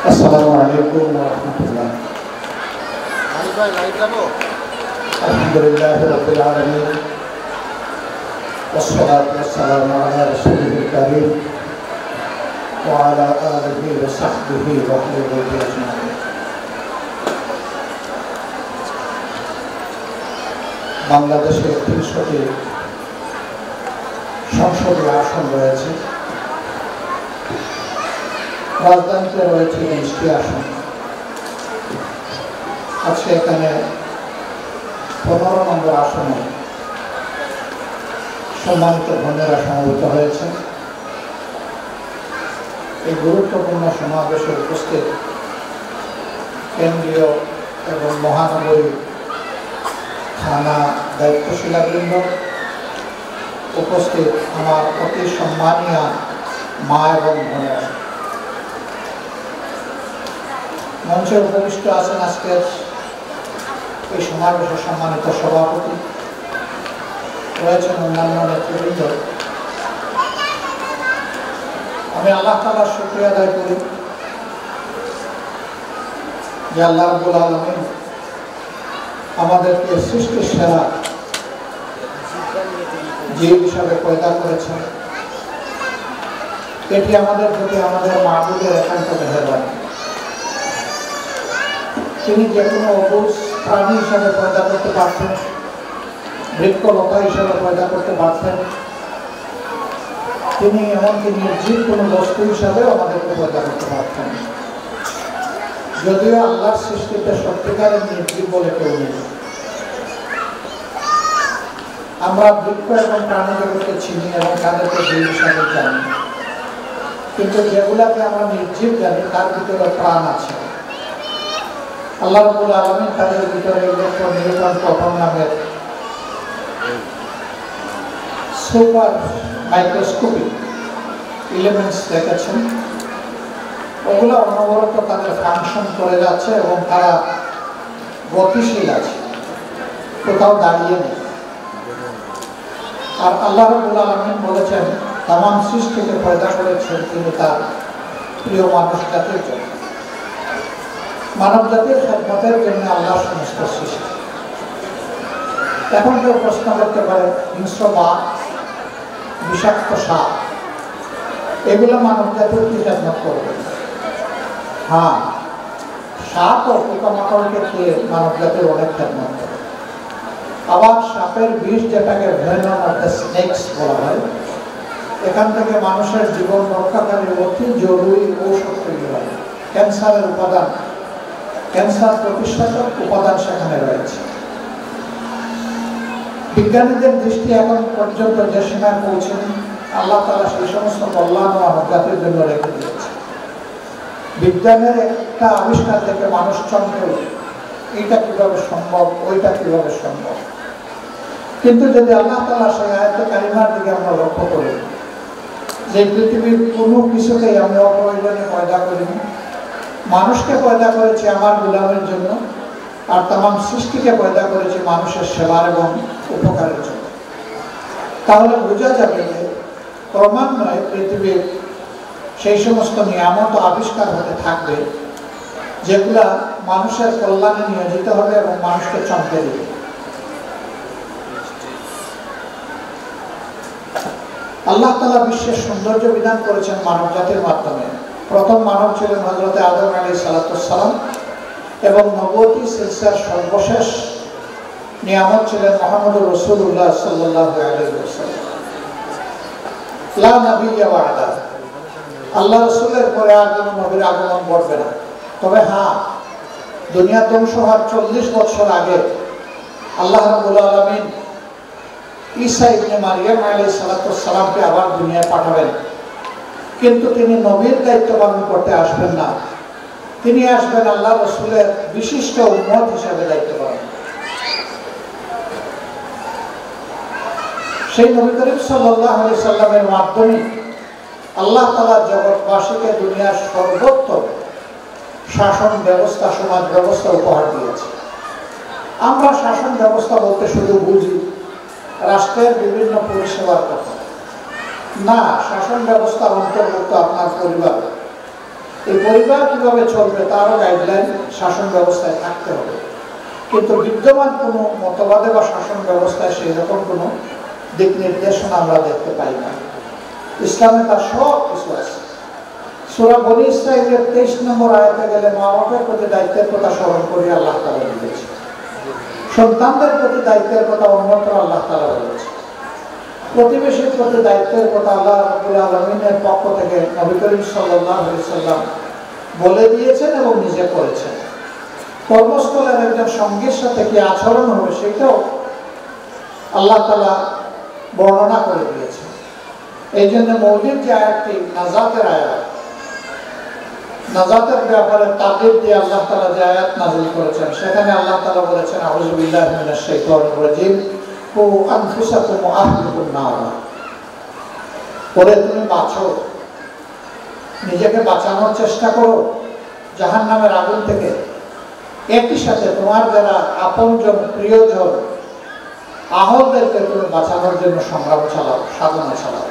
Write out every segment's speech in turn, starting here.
السلام عليكم ورحمة الله. الحمد لله رب العالمين والصلاة والسلام على رسوله الكريم وعلى آله وصحبه وأهل بيته أجمعين. বাংলাদেশে ৩০০টি সংসদীয় আসন রয়েছে, রাজধানীতে রয়েছে ২০টি আসন। আজকে এখানে ১৫ নম্বর আসনে সম্মানিত বোনেরা সমবেত হয়েছে। এই গুরুত্বপূর্ণ সমাবেশে উপস্থিত কেন্দ্রীয় এবং মহানগরী থানা দায়িত্বশীলাবৃন্দ, উপস্থিত আমার অতি সম্মানীয় মা এবং বোনেরা, মঞ্চে উপবিষ্ট আছেন আজকের এই সমাবেশের সম্মানিত সভাপতি, রয়েছেন অন্যান্য নেতৃবৃন্দ। আমি আল্লাহ তাআলার শুকরিয়া আদায় করি যে আল্লাহ রাব্বুল আলামিন আমাদেরকে সৃষ্টির সেরা জীব হিসাবে পয়দা করেছেন। এটি আমাদের প্রতি আমাদের মাবুদের একান্ত মেহেরবানি। তিনি যে কোনো অবুঝ প্রাণী হিসাবে পয়দা করতে পারতেন, বৃক্ষলতা হিসাবে পয়দা করতে পারতেন, তিনি এমনকি নির্জীব কোনো বস্তু হিসাবে আমাদেরকে পয়দা করতে পারতেন। যদিও আল্লাহর সৃষ্টিতে সত্যিকারের নির্জীব বলে কেউ নেই। আমরা বৃক্ষ এবং প্রাণী জগৎকে চিনি এবং তাদেরকে জীব হিসাবে জানি, কিন্তু যেগুলাকে আমরা নির্জীব জানি তার ভিতরে প্রাণ আছে। আল্লাহ রাব্বুল আলামিন তাদের ভিতরে ইলেকট্রন, নিউট্রন, প্রোটন নামের সুপার মাইক্রোস্কোপিক এলিমেন্টস রেখেছেন। ওগুলো অনবরত তাদের ফাংশন করে যাচ্ছে এবং তারা গতিশীল আছে, কোথাও দাঁড়িয়ে নেই। আর আল্লাহ রাব্বুল আলামিন বলেছেন তামাম সৃষ্টিকে পয়দা করেছেন তিনি তার প্রিয় মানুষ জাতির জন্য, মানব জাতির খেদমতের জন্য আল্লাহর সমস্ত সৃষ্টি। এখন কেউ প্রশ্ন করতে পারে হিংস্র বাঘ, বিষাক্ত সাপ, এগুলো মানব জাতির কি খেদমত করবে? হ্যাঁ, সাপ ও পোকামাকড়কে খেয়ে মানব জাতির অনেক খেদমত করে। আবার সাপের বিষ, যেটাকে ভেনম অফ দ্য স্নেকস বলা হয়, এখান থেকে মানুষের জীবন রক্ষাকারী অতি জরুরি ঔষধ তৈরি হয়। ক্যান্সারের উপাদান, ক্যান্সার প্রতিষেধক উপাদান সেখানে রয়েছে। বিজ্ঞানীদের দৃষ্টি এখন পর্যন্ত যে সীমায় পৌঁছেনি, আল্লাহ তাআলা সেই সমস্ত কল্যাণ ও মানব জাতির জন্য রেখে দিয়েছে। বিজ্ঞানের একটা আবিষ্কার দেখে মানুষ চমকে ওঠে, এইটা কিভাবে সম্ভব, ওইটা কিভাবে সম্ভব। কিন্তু যদি আল্লাহ তাআলা সেই আয়াতে কারিমার দিকে আমরা লক্ষ্য করি, যে পৃথিবীর কোনো কিছুকেই আমি অপ্রয়োজনে পয়দা করিনি, মানুষকে পয়দা করেছি আমার গোলামের জন্য, আর তামাম সৃষ্টিকে পয়দা করেছি মানুষের সেবার এবং উপকারের জন্য, তাহলে বোঝা যাবে যে ক্রমান্বয়ে পৃথিবীর সেই সমস্ত নিয়ামত আবিষ্কার হতে থাকবে যেগুলা মানুষের কল্যাণে নিয়োজিত হবে এবং মানুষকে চমকে দেবে। আল্লাহ তাআলা বিশ্বের সৌন্দর্য বিধান করেছেন মানব জাতির মাধ্যমে। প্রথম মানব ছিলেন হযরত আদম আলাইহিস সালাম এবং নবুয়তি সিলসিলার সর্বশেষ নিয়ামত ছিলেন মুহাম্মদুর রাসূলুল্লাহ সাল্লাল্লাহু আলাইহি ওয়াসাল্লাম। লা নাবিয়্যা বা'দা, আল্লাহ রাসূলের পরে আর কোনো নবীর আগমন ঘটবে না। তবে হ্যাঁ, দুনিয়া ধ্বংস হওয়ার 40 বছর আগে আল্লাহ রাব্বুল আলামিন ঈসা ইবনে মারইয়াম আলাইহিস সালামকে আবার দুনিয়ায় পাঠাবেন, কিন্তু তিনি নবীর দায়িত্ব পালন করতে আসবেন না। তিনি আসবেন আল্লাহ রাসূলের বিশিষ্ট উম্মত হিসেবে দায়িত্ব পালন। সেই নবী করিম সাল্লাল্লাহু আলাইহি সাল্লামের মাধ্যমে আল্লাহ তাআলা জগৎবাসীকে দুনিয়ার সর্বোত্তম শাসন ব্যবস্থা, সমাজ ব্যবস্থা উপহার দিয়েছে। আমরা শাসন ব্যবস্থা বলতে শুধু বুঝি রাষ্ট্রের বিভিন্ন পরিষেবার কথা, না, শাসন ব্যবস্থার অন্তর্ভুক্ত আপনার পরিবার, এই পরিবার কিভাবে চলবে তারও গাইডলাইন শাসন ব্যবস্থায় থাকতে হবে, কিন্তু বিদ্যমান কোনো মতবাদে বা শাসন ব্যবস্থায় সেই রকম কোনো দিক নির্দেশনা আমরা দেখতে পাই না। ইসলামে তার সব কিছু আছে। সূরা বনী ইসরাঈলের 23 নম্বর আয়াতে গেলে মা বাবার প্রতি দায়িত্বের কথা স্মরণ করে আল্লাহ তাআলা বলেছেন, সন্তানদের প্রতি দায়িত্বের কথা অন্যত্র আল্লাহ তাআলা বলেছেন, প্রতিবেশীর প্রতি দায়িত্বের কথা আল্লাহ রাব্বুল আলামিনের পক্ষ থেকে নবী করিম সাল্লাল্লাহু আলাইহি সাল্লাম বলে দিয়েছেন এবং নিজে করেছেন। কর্মস্থলের একজন সঙ্গীর সাথে কি আচরণ হবে সেটাও আল্লাহ তাআলা বর্ণনা করে দিয়েছেন। এই জন্য মৌলিক যে আয়াতটি নাজাতের আয়াত, নাজাতের ব্যাপারে তাকিদ দিয়ে আল্লাহ তাআলা যে আয়াত নাযিল করেছেন, সেখানে আল্লাহ তাআলা বলেছেন আউযু বিল্লাহি মিনাশ শাইতানির রাজীম কু আনফুসাকুম ওয়া আহলিকুম নারা। পরে তুমি বাঁচো, নিজেকে বাঁচানোর চেষ্টা করো জাহান্নামের আগুন থেকে, একই সাথে তোমার যারা আপনজন প্রিয়জন আহতদেরকে তুমি বাঁচানোর জন্য সংগ্রাম চালাও, সাধনা চালাও।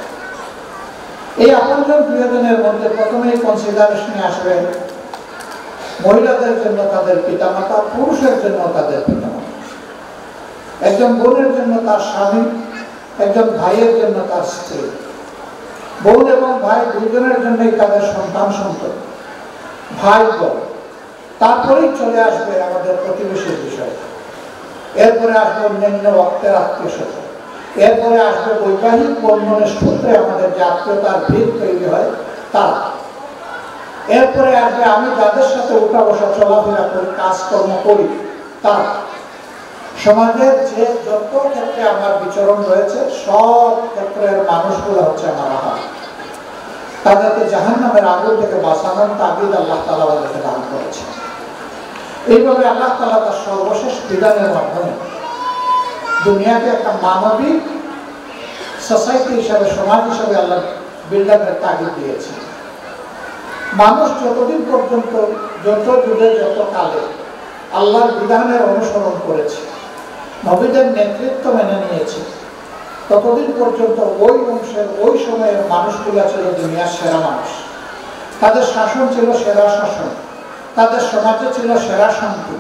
এই আপনজন প্রিয়জনের মধ্যে প্রথমেই কনসিডারেশনে আসবে মহিলাদের জন্য তাদের পিতামাতা, পুরুষের জন্য তাদের পিতামাতা, একজন বোনের জন্য তার স্বামী, একজন ভাইয়ের জন্য তার স্ত্রী, বোন এবং ভাই দুজনের জন্যই তাদের সন্তান সন্ততি, ভাই বোন। তারপরেই চলে আসবে আমাদের প্রতিবেশীর বিষয়, এরপরে আসবে অন্যান্য রক্তের আত্মীয় স্বজন, এরপরে আসবে বৈবাহিক বন্ধনের সূত্রে আমাদের যে আত্মীয়তার ভিত তৈরি হয় তারা, এরপরে আসবে আমি যাদের সাথে উঠা বসা চলাফেরা করি, কাজকর্ম করি তারা। সমাজের যে যত ক্ষেত্রে আমার বিচরণ রয়েছে সব ক্ষেত্রের মানুষগুলো হচ্ছে আমার আহার, তাদেরকে জাহান্নামের আগুন থেকে বাঁচানোর তাগিদ আল্লাহ তাআলা আমাদেরকে দান করেছেন। এইভাবে আল্লাহ তাআলা তার সর্বশেষ বিধানের মাধ্যমে দুনিয়াকে একটা মানবিক সোসাইটি হিসাবে, সমাজ হিসাবে আল্লাহ বিল্ডাপের তাগিদ দিয়েছেন। মানুষ যতদিন পর্যন্ত, যত যুগে, যত কালে আল্লাহর বিধানের অনুসরণ করেছে, নবীদের নেতৃত্ব মেনে নিয়েছে, ততদিন পর্যন্ত ওই বংশের ওই সময়ের মানুষগুলো ছিল দুনিয়ার সেরা মানুষ। তাদের শাসন ছিল সেরা শাসন, তাদের সমাজে ছিল সেরা শান্তি,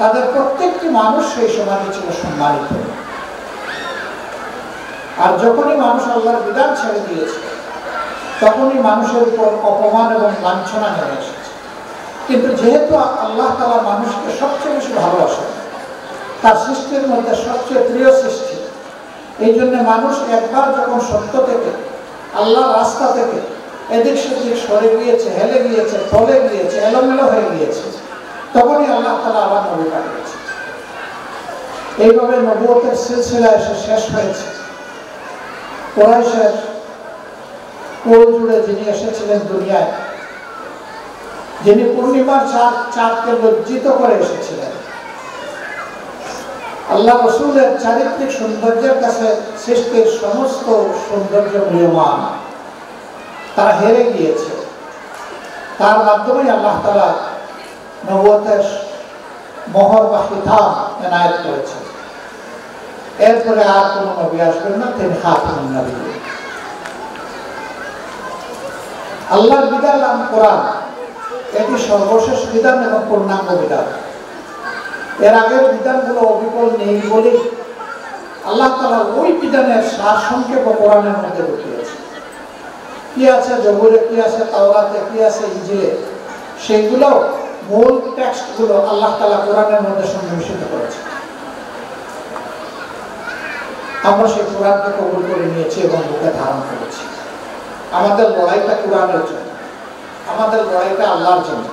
তাদের প্রত্যেকটি মানুষ সেই সমাজে ছিল সম্মানিত। আর যখনই মানুষ আল্লাহর বিধান ছেড়ে দিয়েছে তখনই মানুষের উপর অপমান এবং লাঞ্ছনা নেমে এসেছে। কিন্তু যেহেতু আল্লাহ তাআলা মানুষকে সবচেয়ে বেশি ভালোবাসেন, তার সৃষ্টির মধ্যে সবচেয়ে প্রিয় সৃষ্টি, এই জন্য মানুষ একবার যখন সত্য থেকে, আল্লাহর রাস্তা থেকে এদিক সেদিক সরে গিয়েছে, হেলে গিয়েছে, ফলে গিয়েছে, এলোমেলো হয়ে গিয়েছে, তখনই আল্লাহ তাআলা আবার নবী পাঠিয়েছে। এইভাবে নবুয়তের সিলসিলা এসে শেষ হয়েছে। কুরাইশের কোল জুড়ে যিনি এসেছিলেন দুনিয়ায়, যিনি পূর্ণিমার চাঁদকে লজ্জিত করে এসেছিলেন, আল্লাহ রাসূলের চারিত্রিক সৌন্দর্যের কাছে সৃষ্টির সমস্ত সৌন্দর্য মূল্যবান, তারা হেরে গিয়েছে। তার মাধ্যমেই আল্লাহ তাআলা নবুয়তের মোহর বা খিতাব এনায়েত করেছেন। এরপরে আর কোন নবী আসবেন না, তিনি খাতামুন নবী। আল্লাহর বিধান নাম কোরআন, এটি সর্বশেষ বিধান এবং পূর্ণাঙ্গ বিধান। এর আগের বিধানগুলো অবিকল নেই বলে আল্লাহ তাআলা ওই বিধানের সার সংক্ষেপ কোরআনের মধ্যে ঢুকিয়েছে। কি আছে জবুরে, কি আছে তাওরাতে, কি আছে ইনজিলে, সেইগুলো মূল টেক্সটগুলো আল্লাহ তাআলা কোরআনের মধ্যে সন্নিবেশিত করেছে। আমরা সেই কোরআনকে কবুল করে নিয়েছি এবং বুকে ধারণ করেছি। আমাদের লড়াইটা কোরআনের জন্য, আমাদের লড়াইটা আল্লাহর জন্য।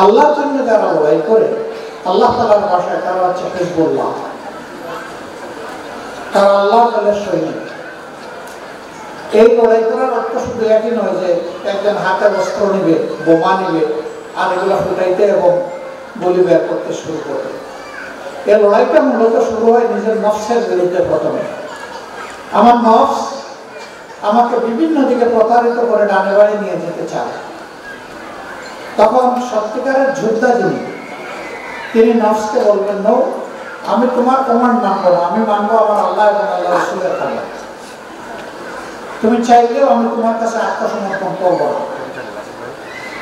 আল্লাহর জন্য যারা লড়াই করে, আল্লাহ তাআলার ভাষায় তারা হচ্ছে হিজবুল্লাহ, তারা আল্লাহ তাআলার সৈনিক। এই লড়াই করার অর্থ শুধু একই নয় যে একজন হাতে অস্ত্র নিবে, বোমা নিবে, আর এগুলো ফুটাইতে এবং গুলি বের করতে শুরু করবে। এই লড়াইটা মূলত শুরু হয় নিজের নফসের বিরুদ্ধে। প্রথমে আমার নফস আমাকে বিভিন্ন দিকে প্রতারিত করে ডানে বাড়ি নিয়ে যেতে চায়। তখন সত্যিকারের যোদ্ধা যিনি, তিনি নফসকে বলবেন, নো, আমি তোমার কমান্ড মানবো না, আমি মানবো আমার আল্লাহ এবং আল্লাহ রাসূলের কমান্ড। তুমি চাইলেও আমি তোমার কাছে আত্মসমর্পণ করবো না।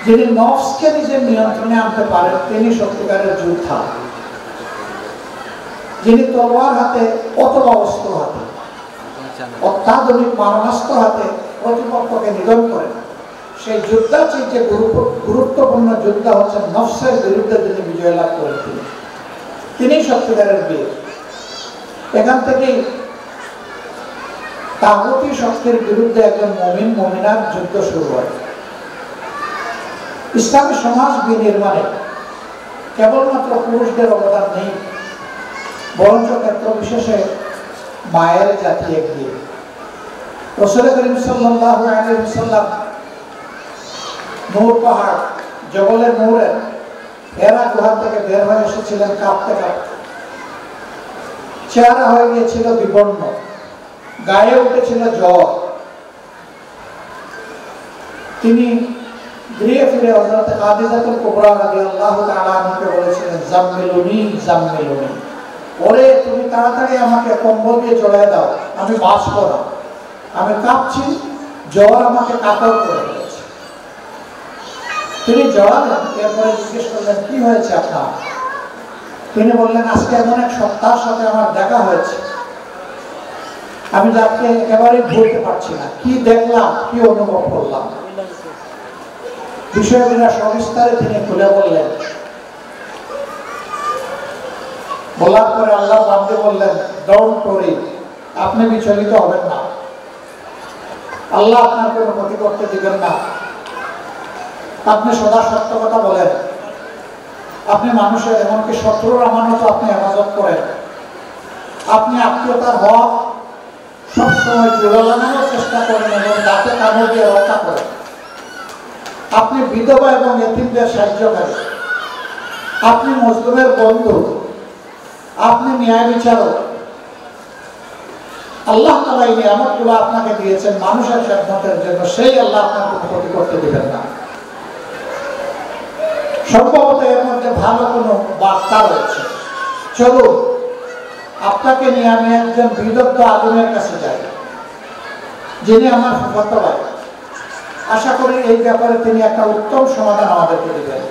যিনি নফসকে নিজের নিয়ন্ত্রণে আনতে পারেন তিনি সত্যিকারের যোদ্ধা। যিনি তলোয়ার হাতে অথবা অস্ত্র হাতে, অত্যাধুনিক মারণাস্ত্র হাতে প্রতিপক্ষকে নিধন করেন, সেই যোদ্ধার চেয়ে গুরুত্বপূর্ণ যোদ্ধা হচ্ছেন নফসের বিরুদ্ধে যিনি বিজয় লাভ করেছিলেন, তিনি সত্যিকারের বীর। এখান থেকেই তাগুতি শক্তির বিরুদ্ধে একজন মুমিন মুমিনার যুদ্ধ শুরু হয়। ইসলামী সমাজ বিনির্মাণে কেবলমাত্র পুরুষদের অবদান নেই, বরঞ্চ ক্ষেত্র বিশেষে মায়ের জাতি এগিয়ে। রাসূল করিম সাল্লাল্লাহু আলাইহি ওয়াসাল্লাম নূর পাহাড়, জবলের নূরে হেরা গুহা থেকে বের হয়ে এসেছিলেন কাঁপতে কাঁপতে। চেহারা হয়ে গিয়েছিল বিবর্ণ, গায়ে উঠেছিল জ্বর। তিনি গৃহে ফিরে হযরত খাদিজাতুল কুবরা রাদিয়াল্লাহু তাআলা আনহাকে বলেছিলেন, জাম্মিলুনি জাম্মিলুনি, ওরে তুমি তাড়াতাড়ি আমাকে কম্বল দিয়ে জড়ায় দাও, আমি বাঁচব না, আমি কাঁপছি, জ্বর আমাকে কাতর করে ফেলেছে। তিনি জড়ালেন, এরপরে জিজ্ঞেস করলেন কি হয়েছে আপনার? তিনি বললেন, আজকে এমন এক সত্তার সাথে আমার দেখা হয়েছে, আমি যাকে একেবারেই ভুলতে পারছি না। কি দেখলাম, কি অনুভব করলাম, বিষয়গুলো সবিস্তারে তিনি খুলে বললেন। বলার পরে আল্লাহ বান্দে বললেন, ডোন্ট ওয়ারি, আপনি বিচলিত হবেন না, আল্লাহ আপনার কোনো ক্ষতি করতে দিবেন না। আপনি সদা সত্য কথা বলেন, আপনি মানুষের এমনকি শত্রুর আমানত আপনি হেফাজত করেন, আপনি আত্মীয়তার হক সবসময় জোড়া লাগানোর চেষ্টা করেন এবং দাঁতে কামড় দিয়ে রক্ষা করেন, আপনি বিধবা এবং এতিমদের সাহায্যকারী, আপনি মজলুমের বন্ধু, আপনি ন্যায় বিচারক। আল্লাহ তাআলা এই নিয়ামতগুলো আপনাকে দিয়েছেন মানুষের খেদমতের জন্য, সেই আল্লাহ আপনার কোনো ক্ষতি করতে দিবেন না। সম্ভবত এর মধ্যে ভালো কোনো বার্তা রয়েছে। চলুন আপনাকে নিয়ে আমি একজন বিদগ্ধ আলিমের কাছে যাই, যিনি আমার ফুফাতো ভাই। আশা করি এই ব্যাপারে তিনি একটা উত্তম সমাধান আমাদেরকে দিবেন।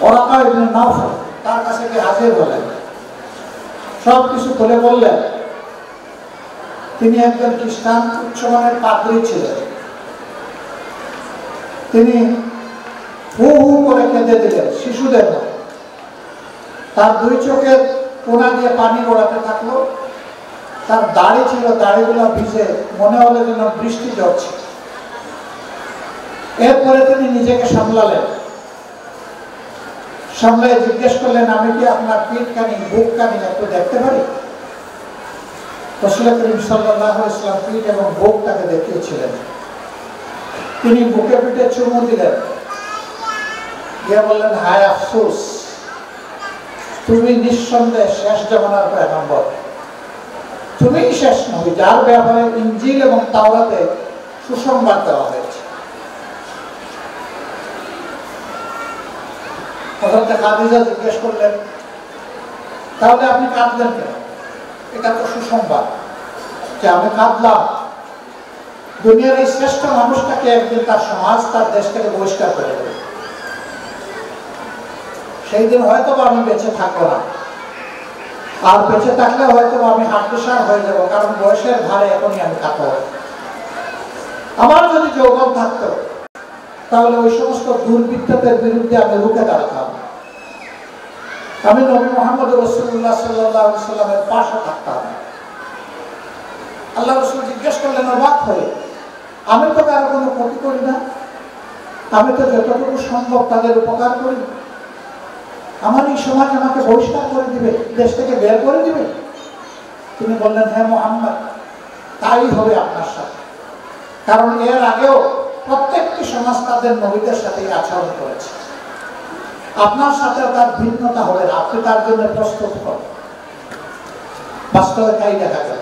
ওরাকা ইবনে নাওফল তার কাছে গিয়ে হাজির হলেন, সব কিছু খুলে বললেন। তিনি একজন খ্রিস্টান উচ্চমানের পাদ্রী ছিলেন। তিনি হু হু করে কেঁদে দিলেন শিশুদের মতো। তার দুই চোখের কোনা দিয়ে পানি গড়াতে থাকলো। তার দাড়ি ছিল, দাড়িগুলো ভিজে মনে হলো যেন বৃষ্টি ঝরছে। এরপরে তিনি নিজেকে সামলালেন, সামলে জিজ্ঞেস করলেন, আমি কি আপনার পিঠ কানি বুক কানি একটু দেখতে পারি? রাসূল করিম সাল্লাল্লাহু আলাইহি ওয়াসাল্লাম পিঠ এবং বুক তাকে দেখিয়েছিলেন। তিনি বুকে পিঠে চুমু দিলেন, দিয়ে বললেন, হায় আফসোস, তুমি নিঃসন্দেহে শেষ জামানার পয়গম্বর, তুমিই শেষ নবী যার ব্যাপারে ইনজিল এবং তাওরাতে সুসংবাদ দেওয়া হয়েছে। হযরত খাদিজা জিজ্ঞেস করলেন, তাহলে আপনি কাঁদলেন কেন? এটা তো সুসংবাদ যে আমি কাঁদলাম। দুনিয়ার এই শ্রেষ্ঠ মানুষটাকে একদিন তার সমাজ তার দেশ থেকে বহিষ্কার করে দেবে, সেই দিন হয়তো আমি বেঁচে থাকবো না, আর বেঁচে থাকলে হয়তো আমি হাটসার হয়ে যাব, কারণ বয়সের ভারে এখনই আমি কাঁদব। আমার যদি যৌবন থাকতো তাহলে ওই সমস্ত দুর্বৃত্তদের বিরুদ্ধে আমি রুখে দাঁড়াতাম, আমি নবী মুহাম্মদ রাসূলুল্লাহ সাল্লাল্লাহু আলাইহি ওয়াসাল্লামের পাশে থাকতাম। আল্লাহ রাসূল জিজ্ঞেস করলেন অবাক হয়ে, আমি তো কারো কোনো ক্ষতি করি না, আমি তো যতটুকু সম্ভব তাদের উপকার করি, আমার এই সমাজ আমাকে বহিষ্কার করে দিবে, দেশ থেকে বের করে দিবে? তিনি বললেন, হ্যাঁ মুহাম্মদ, তাই হবে আপনার সাথে, কারণ এর আগেও প্রত্যেকটি সমাজ তাদের নবীদের সাথে আচরণ করেছে, আপনার সাথে তার ভিন্নতা হবে না, আপনি তার জন্য প্রস্তুত হন। বাস্তবে তাই দেখা গেল।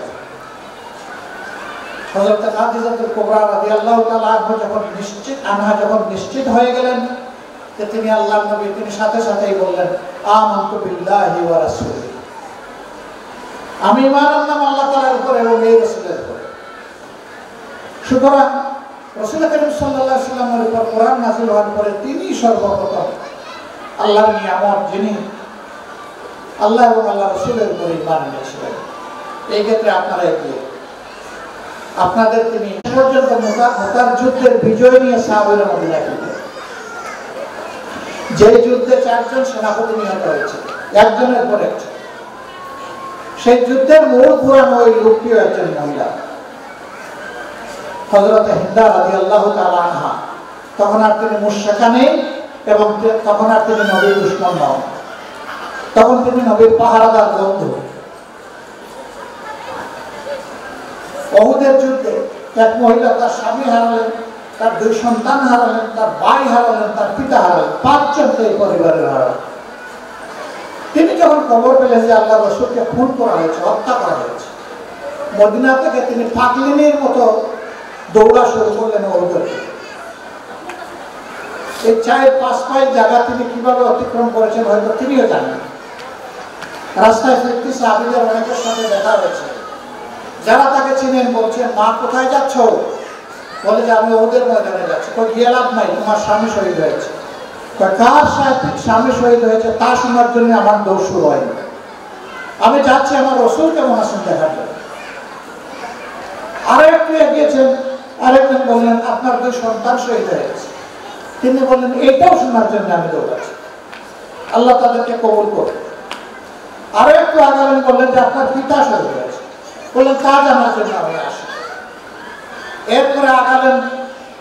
হযরত খাদিজাতুল কুবরা রাদিয়াল্লাহু তাআলা আনহা যখন নিশ্চিত হয়ে গেলেন যে তিনি আল্লাহর নবী, তিনি সাথে সাথেই বললেন, আমানতু বিল্লাহি ওয়া রাসূলিহি, আমি ঈমান আনলাম আল্লাহ তাআলার উপর এবং এই রাসূলের উপর। সুতরাং রাসূল করিম সাল্লাল্লাহু আলাইহি ওয়াসাল্লামের উপর কোরআন নাযিল হওয়ার পরে তিনি সর্বপ্রথম আল্লাহর নিয়ামত, যিনি আল্লাহ এবং আল্লাহ রাসূলের উপর ঈমান এনেছিলেন। এই ক্ষেত্রে আপনারা এগিয়ে, আপনাদের তিনি পর্যন্ত মুতার যুদ্ধের বিজয় নিয়ে সাহাবীরা মদিনায় ফিরলেন। যে যুদ্ধে 4 জন সেনাপতি নিহত হয়েছে, একজনের পর একজন। সেই যুদ্ধের মূল পুরাণ ওই লোকটিও একজন মহিলা, হযরত হিন্দা রাদিয়াল্লাহু তাআলা আনহা। তখন আর তিনি মুশরিকা নেই এবং তখন আর তিনি নবীর দুশমন নন, তখন তিনি নবীর পাহারাদার বন্ধু। উহুদের যুদ্ধে এক মহিলা তার স্বামী হারালেন, তার 2 সন্তান হারালেন, তার ভাই হারালেন, তার পিতা হারালেন, 5 জনকে এই পরিবারের হারালেন। তিনি যখন খবর পেলেন যে আল্লাহ রাসূলকে খুন করা হয়েছে, হত্যা করা হয়েছে, মদিনা থেকে তিনি পাগলিনীর মতো দৌড়া শুরু করলেন উহুদের দিকে। এই 4-5 মাইল জায়গা তিনি কিভাবে অতিক্রম করেছেন হয়তো তিনিও জানেন। রাস্তায় ফিরতি সাহাবীদের অনেকের সাথে দেখা হয়েছে, যারা তাকে চিনেন বলছেন, মা কোথায় যাচ্ছ? বলে যে আমি ওদের ময়দানে যাচ্ছি। গিয়ে লাভ নাই, তোমার স্বামী শহীদ হয়েছে। কার স্বামী শহীদ হয়েছে তা শোনার জন্য আমার দৌড় শুরু হয়নি, আমি যাচ্ছি আমার রাসূল কেমন আছেন দেখার জন্য। আরো একটু এগিয়েছেন, আরেকজন বললেন আপনার 2 সন্তান শহীদ হয়েছে। তিনি বললেন এইটাও শোনার জন্য আমি দৌড়াচ্ছি, আল্লাহ তাদেরকে কবুল করুন। আরো একটু আগালেন, বললেন যে আপনার পিতা শহীদ হয়েছে, বললেন তা জানার জন্য আমি আসি। এরপরে আগালেন,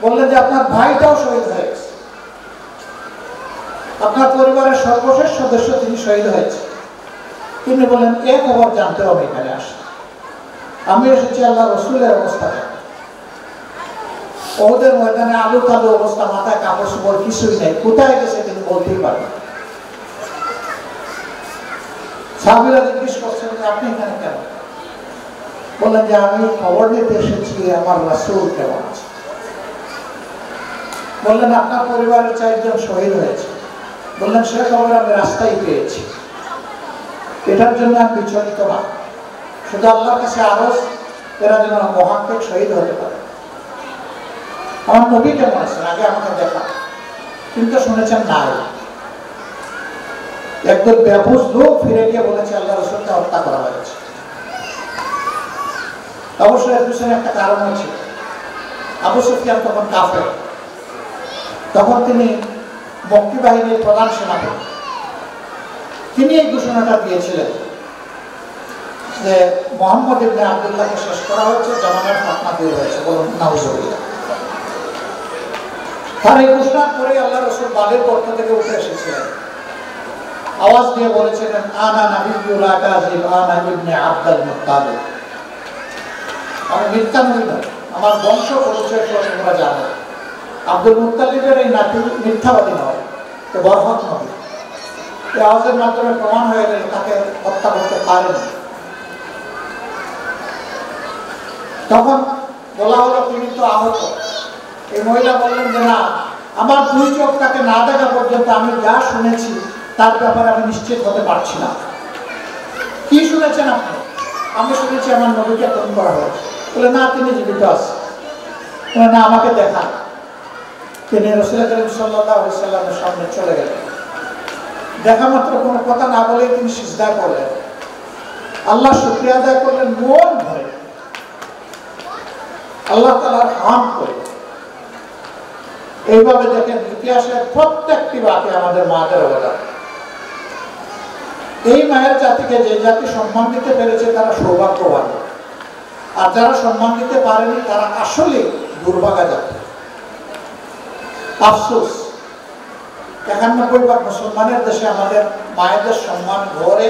বললেন যে আপনার ভাইটাও শহীদ হয়েছে, আপনার পরিবারের সর্বশেষ সদস্য তিনি শহীদ হয়েছে। তিনি বললেন এই খবর জানতেও আমি এখানে আসি, আমি এসেছি আল্লাহ রাসূলের অবস্থা। উহুদের ময়দানে আলু কালো অবস্থা, মাথায় কাপড় চোপড় কিছুই নেই, কোথায় গেছে তিনি বলতেই পারেন। সাহাবীরা জিজ্ঞেস করছেন যে আপনি এখানে কেন? বললেন যে আমি খবর নিতে এসেছি আমার রাসূল কেমন আছে। বললেন আপনার পরিবারের 4 জন শহীদ হয়েছে। বললেন সে খবর আমি রাস্তায় পেয়েছি, এটার জন্য আমি বিচলিত না, শুধু আল্লাহর কাছে আরজ এরা যেন মহাত্মিক শহীদ হতে পারে। আমার নবী কেমন আছেন আগে আমাকে দেখা, কিন্তু শুনেছেন নাই। একদম বেহুশ লোক ফিরে গিয়ে বলেছে আল্লাহ রাসূলকে হত্যা করা হয়েছে। অবশ্যই এর পিছনে একটা কারণ আছে। আবু সুফিয়ান তখন কাফের, তখন তিনি মক্কি বাহিনীর প্রধান সেনাপতি। তিনি এই ঘোষণাটা দিয়েছিলেন যে মুহাম্মদ ইবনে আব্দুল্লাহকে শেষ করা হয়েছে, জামানার ফাতনা দূর হয়েছে। বলুন নাউজুবিল্লাহ। তার এই ঘোষণার পরে আল্লাহ রাসূল বাদের গর্ত থেকে উঠে এসেছিলেন, আওয়াজ দিয়ে বলেছিলেন আনা নাবিয়্যুল কাযিব আনা ইবনে আব্দুল মুত্তালিব। আমি মিথ্যা নবী নই, আমার বংশ পরিচয় তোমরা জানো। আব্দুল মুত্তালিবের এই নাতি মিথ্যাবাদী নয়, সে বরহক নবী। এই আওয়াজের মাধ্যমে প্রমাণ হয়ে গেল তাকে হত্যা করতে পারেনি। তখন বলা হলো তিনি তো আহত। এই মহিলা বললেন যে না, আমার 2 চোখ তাকে না দেখা পর্যন্ত আমি যা শুনেছি তার ব্যাপারে আমি নিশ্চিত হতে পারছি না। কি শুনেছেন আপনি? আমি শুনেছি আমার নবীকে খুন করা হয়েছে। বলে না, তিনি জীবিত আছেন। বলে না, আমাকে দেখান। তিনি রাসূল করিম সাল্লাল্লাহু আলাইহি ওয়াসাল্লামের সামনে চলে গেলেন। দেখা মাত্র কোনো কথা না বলে তিনি সিজদা করলেন, আল্লাহ শুকরিয়া আদায় করলেন মন ভরে, আল্লাহ তাআলার হামদ করে। এইভাবে দেখেন ইতিহাসের প্রত্যেকটি বাতে আমাদের মাদের অবদান। এই মায়ের জাতিকে যে জাতি সম্মান দিতে পেরেছে তারা সৌভাগ্যবান, আর যারা সম্মান দিতে পারেনি তারা আসলে দুর্ভাগা জাতি। আফসোস 91% মুসলমানের দেশে আমাদের মায়েদের সম্মান ঘরে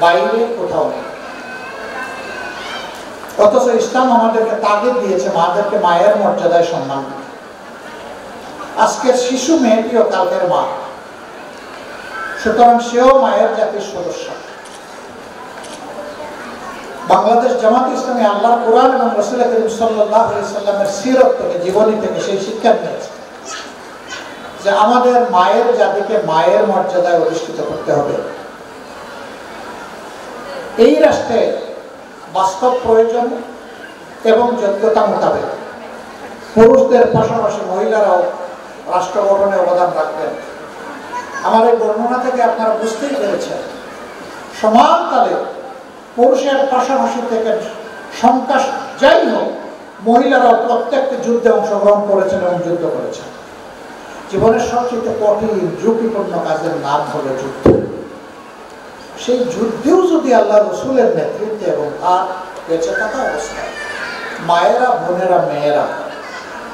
বাইরে কোথাও নেই। অথচ ইসলাম আমাদেরকে তাগিদ দিয়েছে মাদেরকে মায়ের মর্যাদায় সম্মান দিতে। আজকের শিশু মেয়েটিও কালকের মা, সুতরাং সেও মায়ের জাতির সদস্য। বাংলাদেশ জামাত ইসলামী আল্লাহর কোরআন এবং রাসূল করিম সাল্লাল্লাহু আলাইহি সাল্লামের সিরাত থেকে, জীবনী থেকে সেই শিক্ষা নিয়েছে যে আমাদের মায়ের জাতিকে মায়ের মর্যাদায় অধিষ্ঠিত করতে হবে। এই রাষ্ট্রে বাস্তব প্রয়োজন এবং যোগ্যতা মোতাবেক পুরুষদের পাশাপাশি মহিলারাও রাষ্ট্র গঠনে অবদান রাখবেন। আমার এই বর্ণনা থেকে আপনারা বুঝতেই পেরেছেন সমান তালে পুরুষের পাশাপাশি থেকে সংখ্যা যাই হোক, মহিলারাও প্রত্যেকটি যুদ্ধে অংশগ্রহণ করেছেন এবং যুদ্ধ করেছেন। জীবনের সবচেয়ে কঠিন ঝুঁকিপূর্ণ কাজের নাম হলো যুদ্ধ। সেই যুদ্ধেও যদি আল্লাহ রসুলের নেতৃত্বে এবং তার বেঁচে থাকা অবস্থায় মায়েরা, বোনেরা, মেয়েরা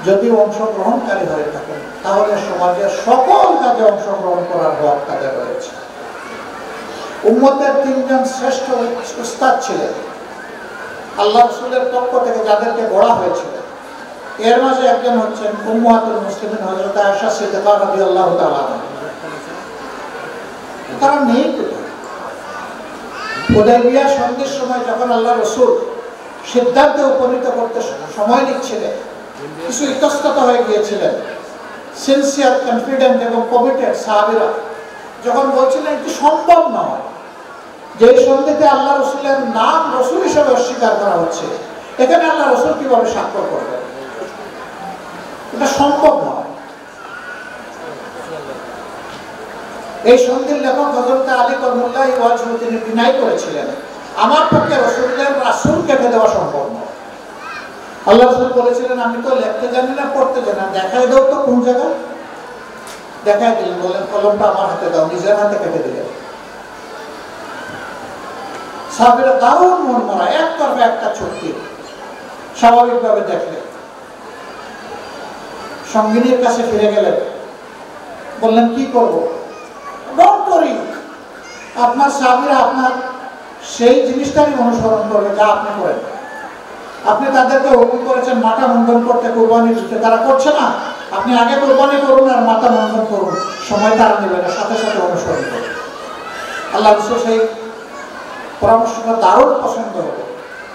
যদি অংশগ্রহণকারী হয়ে থাকেন, তাহলে সমাজের সকল কাজে অংশগ্রহণ করার হক তাদের রয়েছে। উম্মতের তিনজন শ্রেষ্ঠ উস্তাদ ছিলেন আল্লাহ রসুলের পক্ষ থেকে, যাদেরকে গড়া হয়েছিল। এর মাঝে একজন হচ্ছেন উম্মাতুল মুসলিমিন হযরত আয়েশা সিদ্দিকা রাদিয়াল্লাহু তাআলা আনহা। তারা নেই কোথায়? হুদায়বিয়া সন্ধির সময় যখন আল্লাহ রসুল সিদ্ধান্তে উপনীত করতে সময় নিচ্ছিলেন, কিছু ইতস্তত হয়ে গিয়েছিলেন। সিনসিয়ার, কনফিডেন্ট এবং কমিটেড সাহাবীরা যখন বলছিলেন এটি সম্ভব নয় যে এই সন্ধিতে আল্লাহ রসুলের নাম রসুল হিসেবে অস্বীকার করা হচ্ছে, এখানে আল্লাহ রসুল কিভাবে স্বাক্ষর করবেন? এটা সম্ভব নয়। এই সন্ধির লেখক হযরত আলী করমুল্লাহি ওয়াজহু তিনি বিনয় করেছিলেন, আমার পক্ষে রসুলের রাসূল কেটে দেওয়া সম্ভব নয়। আল্লাহ রসুল বলেছিলেন, আমি তো লিখতে জানি না, পড়তে জানি না, দেখাই দাও তো কোন জায়গায়। দেখাই দিলেন, বললেন কলমটা আমার হাতে দাও, নিজের হাতে কেটে দিলেন। সাহাবীরা দারুণ মন মরা, একতরফা একটা চুক্তি। স্বাভাবিকভাবে দেখলেন, সঙ্গিনীর কাছে ফিরে গেলেন, বললেন কি করব? ডোন্ট ওয়ারি, আপনার সাহাবীরা আপনার সেই জিনিসটারই অনুসরণ করবে যা আপনি করেন। আপনি তাদেরকে হুকুম করেছেন মাথা মুন্ডন করতে, কুরবানি দিতে, তারা করছে না। আপনি আগে কুরবানি করুন আর মাথা মুন্ডন করুন, সময় তারা নেবে না, সাথে সাথে অনুসরণ করুন। আল্লাহ রাসূল সেই পরামর্শটা দারুণ পছন্দ হলো,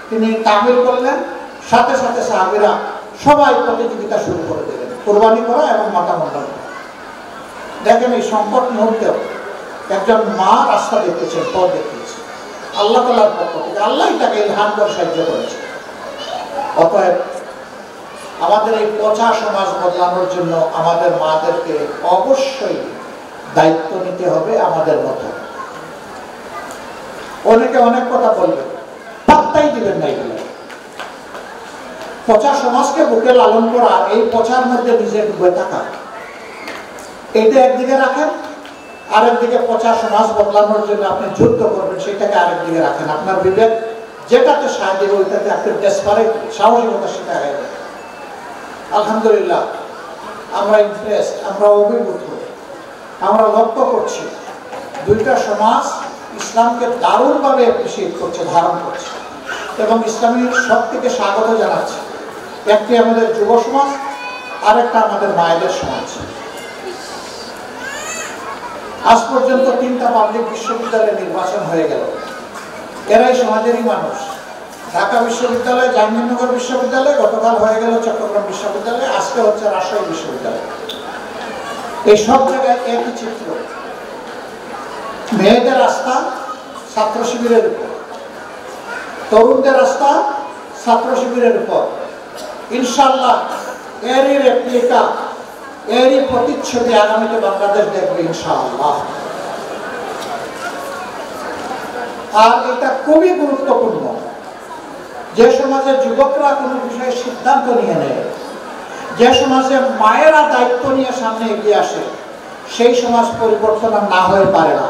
তিনি তামিল করলেন। সাথে সাথে সাহাবীরা সবাই প্রতিযোগিতা শুরু করে দিলেন, কুরবানি করা এবং মাথা মুন্ডন করা। দেখেন, এই সংকট মুহূর্তেও একজন মা রাস্তা দেখতেছেন, পথ দেখতেছেন আল্লাহ তাআলার পক্ষ থেকে। আল্লাহই তাকে ইলহাম করে সাহায্য করেছে। অতএব আমাদের এই পচা সমাজ বদলানোর জন্য আমাদের মাদেরকে অবশ্যই দায়িত্ব নিতে হবে আমাদের মতো। অনেকে অনেক কথা বলবে, পাত্তাই দিবেন না। এগুলো পচা সমাজকে বুকে লালন করা, এই পচার মধ্যে নিজে ডুবে থাকা, এটা একদিকে রাখেন। আরেকদিকে পচা সমাজ বদলানোর জন্য আপনি যুদ্ধ করবেন, সেটাকে আরেকদিকে রাখেন। আপনার বিবেক যেটাতে সাহায্য দেবে ওইটাতে আপনি ডেসপারেট সাহসিকতা শিখা হয়ে যাবে। আলহামদুলিল্লাহ, আমরা ইমপ্রেসড, আমরা অভিভূত, আমরা লক্ষ্য করছি দুইটা সমাজ ইসলামকে দারুণভাবে অ্যাপ্রিসিয়েট করছে, ধারণ করছে এবং ইসলামের সব থেকে স্বাগত জানাচ্ছে। একটি আমাদের যুব সমাজ, আরেকটা আমাদের মায়েদের সমাজ। আজ পর্যন্ত 3টা পাবলিক বিশ্ববিদ্যালয়ে নির্বাচন হয়ে গেল, এরাই সমাজেরই মানুষ। ঢাকা বিশ্ববিদ্যালয়, জাহাঙ্গীরনগর বিশ্ববিদ্যালয়, গতকাল হয়ে গেল চট্টগ্রাম বিশ্ববিদ্যালয়, আজকে হচ্ছে রাজশাহী বিশ্ববিদ্যালয়। এই সব জায়গায় একই চিত্র। মেয়েদের আস্থা ছাত্র শিবিরের উপর, তরুণদের আস্থা ছাত্র শিবিরের উপর। ইনশাআল্লাহ এরই রেপ্লিকা, এরই প্রতিচ্ছবি আগামীতে বাংলাদেশ দেখবে ইনশাআল্লাহ। আর এটা খুবই গুরুত্বপূর্ণ। যে সমাজে যুবকরা কোনো বিষয়ে সিদ্ধান্ত নিয়ে নেয়, যে সমাজে মায়েরা দায়িত্ব নিয়ে সামনে এগিয়ে আসে, সেই সমাজ পরিবর্তন না হয়ে পারে না।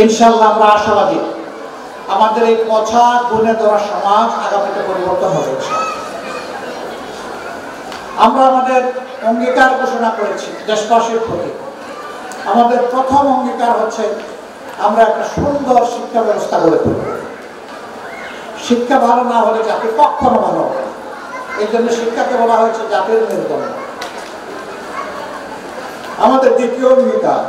ইনশাআল্লাহ আমরা আশাবাদী, আমাদের এই পচা গুণে ধরা সমাজ আগামীতে পরিবর্তন হবে। আমরা আমাদের অঙ্গীকার ঘোষণা করেছি দেশবাসীর প্রতি। আমাদের প্রথম অঙ্গীকার হচ্ছে আমরা একটা সুন্দর শিক্ষা ব্যবস্থা গড়ে তুলব। শিক্ষা ভালো না হলে জাতি কখনো ভালো হবে না। এই জন্য শিক্ষাকে বলা হয়েছে জাতির মেরুদণ্ড। আমাদের দ্বিতীয় অঙ্গীকার,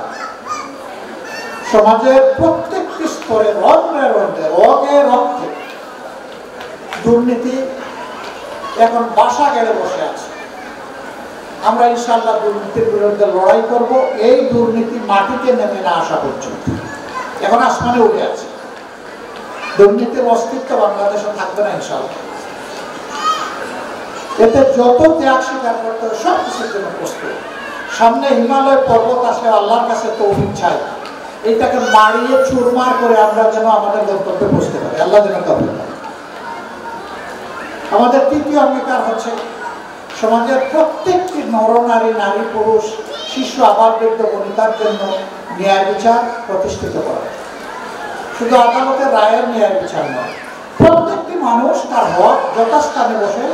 সমাজের প্রত্যেকটি স্তরে রন্ধ্রে রন্ধ্রে, রগে রক্তে দুর্নীতি এখন বাসা গেড়ে বসে আছে। আমরা ইনশাআল্লাহ দুর্নীতির বিরুদ্ধে লড়াই করব, এই দুর্নীতি মাটিতে নেমে না আসা পর্যন্ত। এখন আসমানে উঠে আছে, দুর্নীতির অস্তিত্ব বাংলাদেশে থাকবে না ইনশাআল্লাহ। এতে যত ত্যাগ স্বীকার করতে হবে সব কিছুর জন্য প্রস্তুত। সামনে হিমালয় পর্বত আসলে আল্লাহর কাছে তৌফিক চাই, এইটাকে মারিয়ে চুরমার করে আমরা যেন আমাদের গন্তব্যে পৌঁছতে পারি, আল্লাহ যেন তৌফিক দেন। আমাদের তৃতীয় অঙ্গীকার হচ্ছে সমাজের প্রত্যেকটি নরনারী, নারী পুরুষ, শিশু, আবাল, বৃদ্ধ, বনিতার জন্য ন্যায় বিচার প্রতিষ্ঠিত করা। শুধু আদালতের রায়ের ন্যায় বিচার নয়, প্রত্যেকটি মানুষ তার হক যথাস্থানে বসে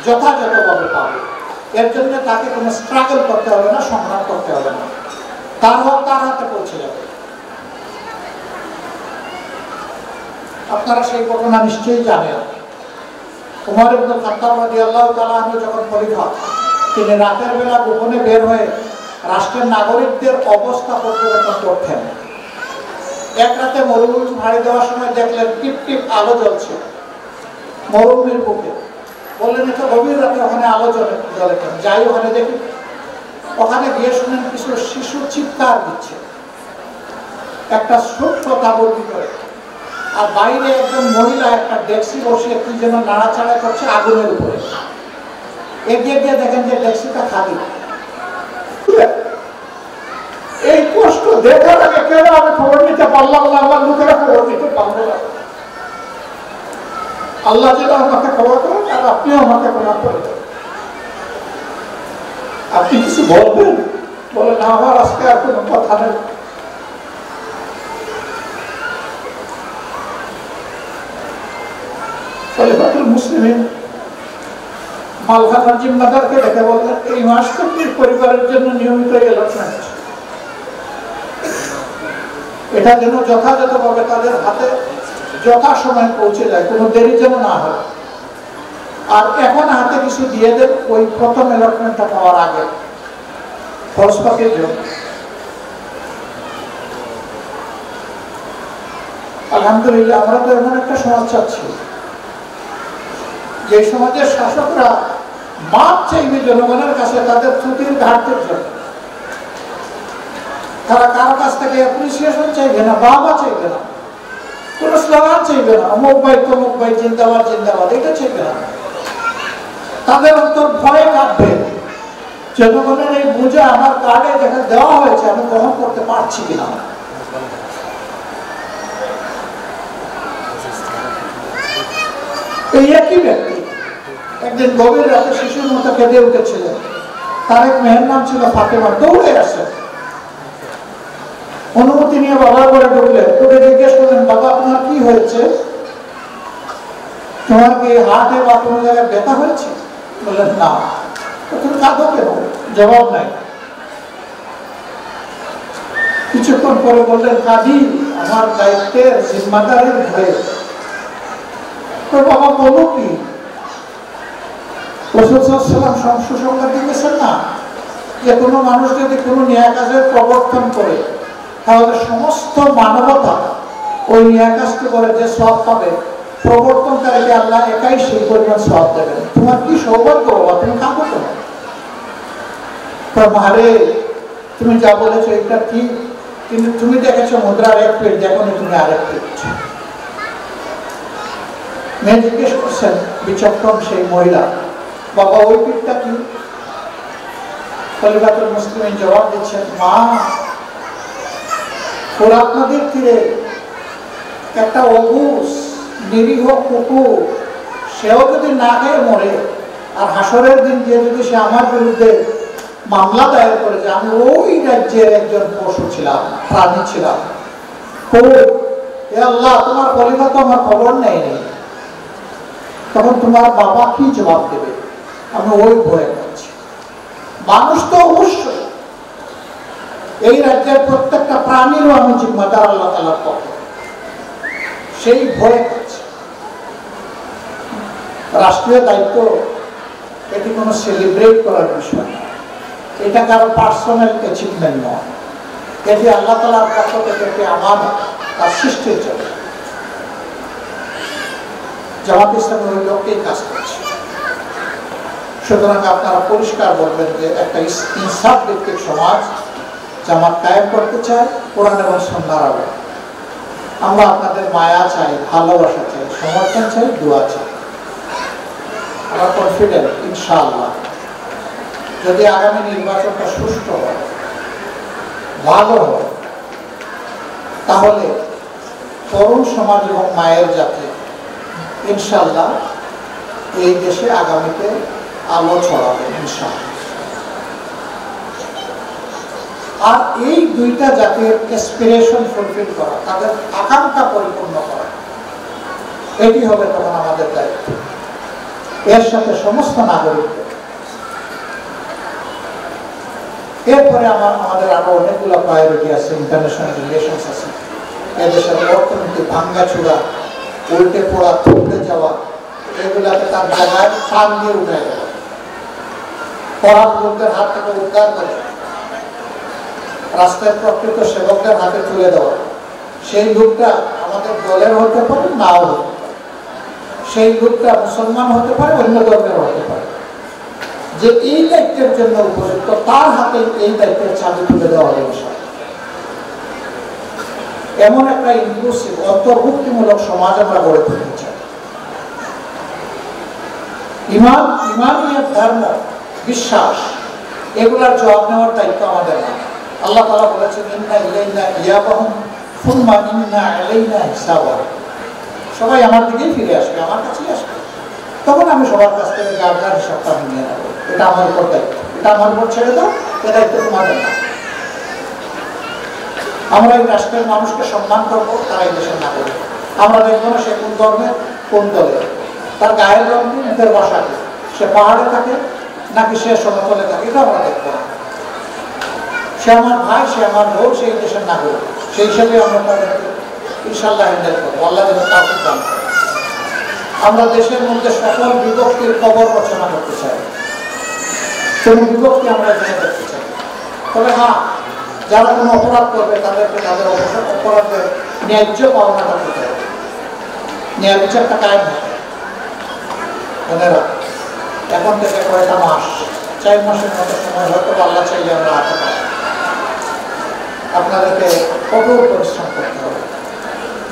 যথাযথভাবে পাবে। এর জন্য তাকে কোনো স্ট্রাগল করতে হবে না, সংগ্রাম করতে হবে না, তার হক তার হাতে পৌঁছে যাবে। আপনারা সেই ঘটনা নিশ্চয়ই জানেন। উমর ইবনে খাত্তাব রাদিয়াল্লাহু তাআলা আনহু যখন খলিফা, তিনি রাতের বেলা গোপনে বের হয়ে রাষ্ট্রের নাগরিকদের অবস্থা পর্যবেক্ষণ করতেন। এক রাতে মরুভূমি ভাড়ি দেওয়ার সময় দেখলেন টিপ টিপ আলো জ্বলছে মরুভূমির বুকে। বললেন এটা গভীর রাতে ওখানে আলো জ্বলে কেন, যাই ওখানে দেখি। ওখানে গিয়ে শুনেন কিছু শিশু চিৎকার দিচ্ছে একটা ছোট্ট তাঁবুর ভিতরে, আর বাইরে একজন মহিলা একটা ডেক্সি বসিয়ে কি যেন নাড়াচাড়া করছে আগুনের উপরে। এগিয়ে গিয়ে দেখেন যে ডেক্সিটা খালি। এই কষ্ট দেখার আগে কেন আমি খবর নিতে পারলাম না, আমার লোকেরা খবর নিতে পারবো না। আল্লাহ যেন আমাকে ক্ষমা করেন আর আপনিও আমাকে ক্ষমা করে দেন। আপনি কিছু বলবেন? বলে না, আমার আজকে আর কোনো কথা নেই। খলিফাতুল মুসলিমিন মালখানার জিম্মাদারকে ডেকে বললেন, এই মাস তো পরিবারের জন্য নিয়মিত এলাকায় এটা যেন যথাযথভাবে তাদের হাতে যথাসময়ে পৌঁছে যায়, কোনো দেরি যেন না হয়। আর এখন হাতে কিছু দিয়ে দেন ওই প্রথম অ্যালটমেন্টটা পাওয়ার আগে খরচপাতির জন্য। আলহামদুলিল্লাহ, আমরা তো এমন একটা সমাজ চাচ্ছি যে সমাজের শাসকরা মাপ চাইবে জনগণের কাছে তাদের ত্রুটির ঘাটতির জন্য। তারা কারো কাছ থেকে অ্যাপ্রিসিয়েশন চাইবে না, বাবা চাইবে না, কোন স্লোগান চাইবে না, অমুক ভাই তমুক ভাই জিন্দাবাদ জিন্দাবাদ, এটা চাইবে না। তাদের অন্তর ভয়ে কাঁপবে, জনগণের এই বোঝা আমার কার্ডে দেখা দেওয়া হয়েছে, আমি গ্রহণ করতে পারছি কিনা। এই একই ব্যক্তি একদিন গভীর রাতে শিশুর মতো কেঁদে উঠেছিলেন। তার এক মেয়ের নাম ছিল ফাতেমা। দৌড়ে আসে, অনুমতি নিয়ে বাবার ঘরে ঢুকলেন। ঢুকে জিজ্ঞেস করলেন, বাবা আপনার কি হয়েছে? তোমার কি হার্টে বা কোনো জায়গায় ব্যথা হয়েছে? বললেন না। তুমি কাঁদো কেন? জবাব নাই। কিছুক্ষণ পরে বললেন, কাঁদি আমার দায়িত্বের জিম্মাদারির ভয়ে। তো বাবা বলো কি? রাসূল সাল্লাল্লাহু আলাইহি ওয়াসাল্লাম সুসংবাদ দিয়েছেন না যে কোনো মানুষ যদি কোনো ন্যায় কাজের প্রবর্তন করে তাহলে সমস্ত মানবতা ওই ন্যায় কাজটি করে যে সওয়াব পাবে, প্রবর্তনকারীকে আল্লাহ একাই সেই পরিমাণ সওয়াব দেবেন। তোমার কি সৌভাগ্য বাবা, তুমি কাঁদো কেন? মারে তুমি যা বলেছো এটা ঠিক, কিন্তু তুমি দেখেছো মুদ্রার এক পেট, দেখো তুমি আরেক পেট। মেয়ে জিজ্ঞেস করছেন বিচক্ষণ সেই মহিলা, বাবা ওই পিঠটা কি? খলিফাতুল মুসলিমিন জবাব দিচ্ছেন, মা ফোরাত নদীর তীরে একটা অবুজ নিরীহ কুকুর, সেও যদি না খেয়ে মরে আর হাসরের দিন গিয়ে যদি সে আমার বিরুদ্ধে মামলা দায়ের করে যে আমি ওই রাজ্যের একজন পশু ছিলাম, প্রাণী ছিলাম, হে আল্লাহ তোমার খলিফা তো আমার খবর নেয়নি, তখন তোমার বাবা কি জবাব দেবে? আমি ওই ভয়ে করছি। মানুষ তো অবশ্যই, এই রাজ্যের প্রত্যেকটা প্রাণীরও আমি জিম্মাদার আল্লাহ তাআলার পক্ষে, সেই ভয়ে করছি। রাষ্ট্রীয় দায়িত্ব এটি কোনো সেলিব্রেট করার বিষয়, এটা কারো পার্সোনাল অ্যাচিভমেন্ট নয়, এটি আল্লাহ তাআলার পক্ষ থেকে একটি আমানত, তার সৃষ্টির জন্য। জামাত ইসলাম ওই লোককেই কাজ করছে। সুতরাং আপনারা পরিষ্কার বলবেন যে একটা ইনসাফ ভিত্তিক সমাজ জামাত কায়েম করতে চায়, কোরআন এবং সুন্নাহর আলোকে। আমরা আপনাদের মায়া চাই, ভালোবাসা চাই, সমর্থন চাই, দোয়া চাই। আমরা কনফিডেন্ট ইনশাআল্লাহ যদি আগামী নির্বাচনটা সুষ্ঠু হয়, ভালো হয়, তাহলে তরুণ সমাজ এবং মায়ের জাতি ইনশাআল্লাহ এই দেশে আগামীতে আলো ছড়াবে ইনশাআল্লাহ। আর এই দুইটা জাতির অ্যাসপিরেশন ফুলফিল করা, তাদের আকাঙ্ক্ষা পরিপূর্ণ করা, এটি হবে তখন আমাদের দায়িত্ব। এর সাথে সমস্ত নাগরিকদের। এরপরে আমাদের আরো অনেকগুলো প্রায়োরিটি আছে, ইন্টারন্যাশনাল রিলেশনস আছে। এদেশের অর্থনীতি ভাঙ্গাচুরা, উল্টে পড়া, থমকে যাওয়া, এগুলাকে তার জায়গায় টান দিয়ে উঠে দেওয়া, পরাধ লোকদের হাত থেকে উদ্ধার করে রাস্তায় প্রকৃত সেবকদের হাতে তুলে দেওয়া। সেই লোকটা আমাদের দলের হতে পারে, নাও হতে পারে। সেই লোকটা মুসলমান হতে পারে, অন্য ধর্মের হতে পারে। যে এই দায়িত্বের জন্য উপযুক্ত, তার হাতে এই দায়িত্বের চাবি তুলে দেওয়া হবে। এমন একটা ইনক্লুসিভ অন্তর্ভুক্তিমূলক সমাজ আমরা গড়ে তুলতে চাই। ইমানিয়ত, ধর্ম, বিশ্বাস, এগুলার জবাব নেওয়ার দায়িত্ব আমাদের না। আল্লাহ তাআলা বলেছেন, ইন্না ইলাইনা ইয়াবাহুম সুম্মা ইন্না আলাইনা হিসাবাহুম। সবাই আমার দিকেই ফিরে আসবে, আমার কাছেই আসবে। তখন আমি সবার কাছ থেকে যার যার হিসাবটা নিয়ে নেব। এটা আমার উপর দায়িত্ব, এটা আমার উপর ছেড়ে দাও, এ দায়িত্ব তোমাদের না। আমরা এই রাষ্ট্রের মানুষকে সম্মান করবো, তারা এই দেশের নাগরিক। আমরা দেখবো না সে কোন ধর্মের, কোন দলের, তার গায়ের রং কি, মুখের ভাষা কি, সে পাহাড়ে থাকে নাকি সে সমতলে থাকে, এটা আমরা দেখবো না। সে আমার ভাই, সে আমার বোন, সেই দেশের নাগরিক। সেই হিসাবে আমরা তাদেরকে ইনশাআল্লাহ হ্যান্ডেল করবো। আল্লাহ যেন তাওফিক দান করেন। আমরা দেশের মধ্যে সকল বিভক্তির কবর রচনা করতে চাই, কোন বিভক্তি আমরা এখানে দেখতে চাই। তবে হ্যাঁ, যারা কোনো অপরাধ করবে তাদেরকে তাদের অপরাধের ন্যায্য পাওনাটা দিতে হবে, ন্যায় বিচারটা কায়েম হবে। বোনেরা, এখন থেকে কয়েকটা মাস, 4 মাসের মতো সময় হয়তো আল্লাহ চাইলে আমরা হাতে পাই। আপনাদেরকে কঠোর পরিশ্রম করতে হবে।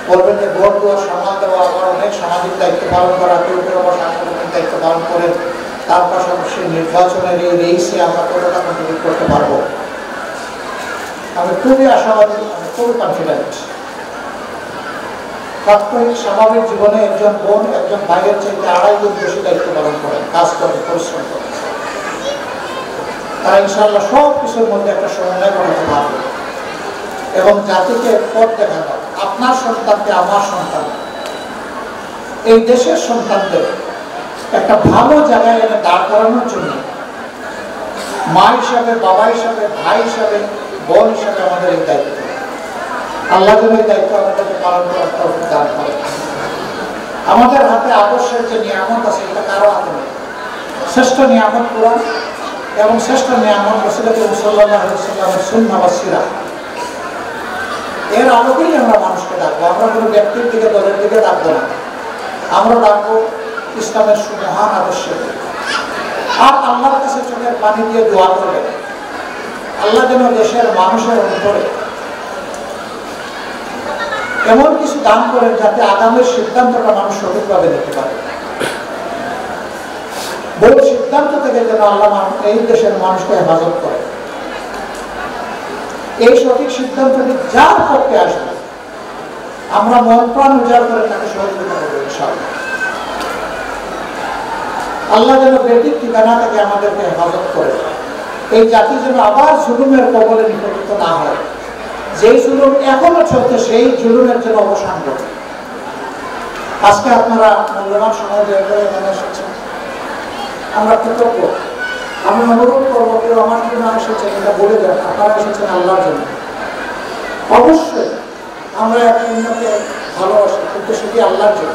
বলবেন যে ভোট দেওয়া, সম্মান দেওয়া, আবার অনেক সামাজিক দায়িত্ব পালন করা, কেউ কেউ আবার সাংগঠনিক দায়িত্ব পালন করেন। তার পাশাপাশি নির্বাচনের এই রেইসে আমরা কতটা কন্ট্রিবিউট করতে পারবো, আমি খুবই আশাবাদী, আমি খুবই কনফিডেন্ট। প্রাত্যহিক স্বাভাবিক জীবনে একজন বোন একজন ভাইয়ের চাইতে 2.5 গুণ বেশি দায়িত্ব পালন করেন, কাজ করেন, পরিশ্রম করেন। তারা ইনশাআল্লাহ সব কিছুর মধ্যে একটা সমন্বয় করাতে পারবে এবং জাতিকে পথ দেখানো। আপনার সন্তানকে আমার সন্তান, এই দেশের সন্তানদের একটা ভালো জায়গায় এনে দাঁড় করানোর জন্য মা হিসাবে, বাবা হিসাবে, ভাই হিসাবে, বোন হিসাবে আমাদের এই দায়িত্ব। আল্লাহ যেন এই দায়িত্ব আমাদেরকে পালন করার তৌফিক দান করেন। আমাদের হাতে আদর্শের যে নিয়ামত আছে, এটা কারো হাতে নেই। শ্রেষ্ঠ নিয়ামত কোরআন এবং শ্রেষ্ঠ নিয়ামত রাসূলুল্লাহ সাল্লাল্লাহু আলাইহি ওয়াসাল্লামের সুন্নাহ ওয়াস সিরাহ। এর আলোকেই আমরা মানুষকে ডাকবো। আমরা কোনো ব্যক্তির দিকে, দলের দিকে ডাকবো না। আমরা ডাকবো ইসলামের সুমহান আদর্শে। আর আল্লাহর কাছে চোখের পানি দিয়ে দোয়া করবে, আল্লাহ যেন দেশের মানুষের উপরে এমন কিছু দান করেন যাতে আগামীর সিদ্ধান্তটা মানুষ সঠিকভাবে নিতে পারে। বহু সিদ্ধান্ত থেকে যেন আল্লাহ এই দেশের মানুষকে হেফাজত করে। এই সঠিক সিদ্ধান্তটি যার পক্ষে আসবে, আমরা মন প্রাণ উজাড় করে তাকে সহযোগিতা করবো ইনশাআল্লাহ। আল্লাহ যেন বেটির ঠিকানা থেকে আমাদেরকে হেফাজত করে। এই জাতি যেন আবার জুলুমের কবলে নিপতিত না হয়। যেই জুলুম এখনো চলছে, সেই জুলুমের যেন অবসান ঘটে। আজকে আপনারা মূল্যবান সময় বের করে এখানে এসেছেন, আমরা কৃতজ্ঞ। আমি অনুরোধ করবো, কেউ আমার জন্য এসেছেন এটা বলে দেন, আপনারা এসেছেন আল্লাহর জন্য। অবশ্যই আমরা এক অন্যকে ভালোবাসি, কিন্তু সেটি আল্লাহর জন্য।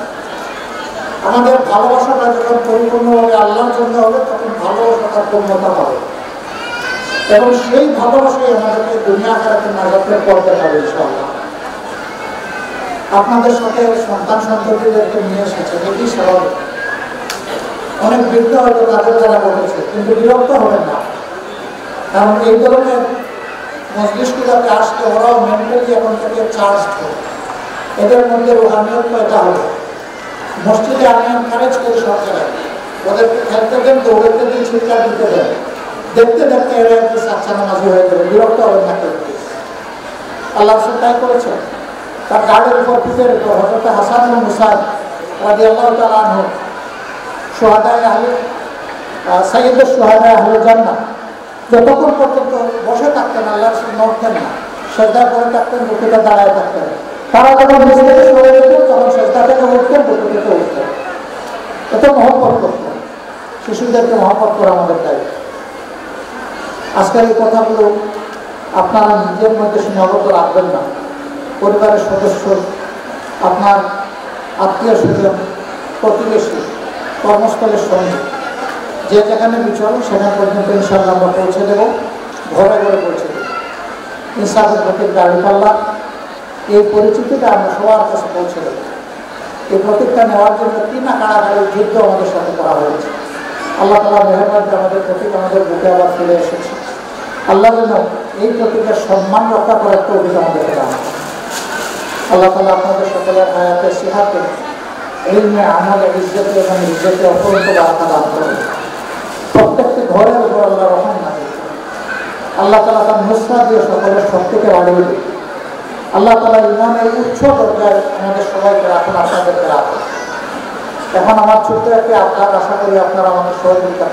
আমাদের ভালোবাসাটা যখন পরিপূর্ণভাবে আল্লাহর জন্য হবে, তখন ভালোবাসাটার পূর্ণতা পাবে এবং সেই ভালোবাসাই আমাদেরকে দুনিয়া আখিরাতের নাজাতের পথ দেখাবে ইনশাআল্লাহ। আপনাদের সাথে সন্তান সন্ততিদেরকে নিয়ে এসেছেন, এটি স্বাভাবিক। অনেক বৃদ্ধ হয়তো তাদের দ্বারা ঘটেছে, কিন্তু বিরক্ত হবেন না, কারণ এই ধরনের মজলিসগুলোতে আসতে ওরাও মেন্টালি এখন থেকে চার্জ করে। এদের মধ্যে রুহানিয়ত পয়দা হবে। মসজিদে আমি এনকারেজ করি সব জায়গায়, ওদেরকে খেলতে দেন, দৌড়াতে দিন, চিৎকার দিতে দেন, দেখতে দেখতে এরা একটু সাচ্চা নামাজি হয়ে যাবে, বিরক্ত হবেন না কেউ। আল্লাহ রসুল তাই করেছেন। তার গাড়ির উপর, পিঠের উপর হযরত হাসান ইবনে মুসাব রাদিয়াল্লাহু তাআলা আনহু শুহাদায়ে আহলে সাইয়্যিদুশ শুহাদায়ে আহলে জান্নাত যতক্ষণ পর্যন্ত বসে থাকতেন আল্লাহ রসুল নড়তেন না, সেজদা করে থাকতেন, রুকুতে দাঁড়ায় থাকতেন। তারা যখন নিজ থেকে সরে যেতেন তখন সেজদা থেকে উঠতেন, রুকু থেকে উঠতেন। এত মহব্বত করতেন। শিশুদেরকে মহব্বত করা আমাদের দায়িত্ব। আজকের এই কথাগুলো আপনারা নিজের মধ্যে সীমাবদ্ধ রাখবেন না। পরিবারের সদস্য, আপনার আত্মীয় স্বজন, প্রতিবেশী, কর্মস্থলের সঙ্গে যে যেখানে বিচরণ সেখানে পর্যন্ত ইনশাআল্লাহ আমরা পৌঁছে দেব, ঘরে ঘরে পৌঁছে দেব। ইনসাফের প্রতীক দাঁড়িপাল্লা, এই পরিচিতিটা আমরা সবার কাছে পৌঁছে দেব। এই প্রতীকটা নেওয়ার জন্য কিনা কারাগারের যুদ্ধ আমাদের সাথে করা হয়েছে। আল্লাহ তাআলা মেহেরবানিতে আমাদের প্রতীক আমাদের বুকে আবার ফিরে এসেছে। আল্লাহ যেন এই প্রতীকের সম্মান রক্ষা করার তৌফিক আমাদেরকে দান করেন। আল্লাহ তাআলা আপনাদের সকলের হায়াতে, সিহাতে, ইলমে, আমলে, ইজ্জতে এবং ইজ্জতে অপরন্ত বারাকা দান করেন। প্রত্যেকটি ঘরের উপর আল্লাহ রহম নাযিল করেন। আল্লাহ তাআলা তার নুসরাত দিয়ে সকলের শক্তিকে বাড়িয়ে দেন। আল্লাহ তাআলা ইমানের উচ্চ দরজায় আমাদের সবাইকে রাখুন, আপনাদেরকে রাখুন। এখন আমার ছোট্ট একটি আবদার, আশা করি আপনারা আমাদের সহযোগিতা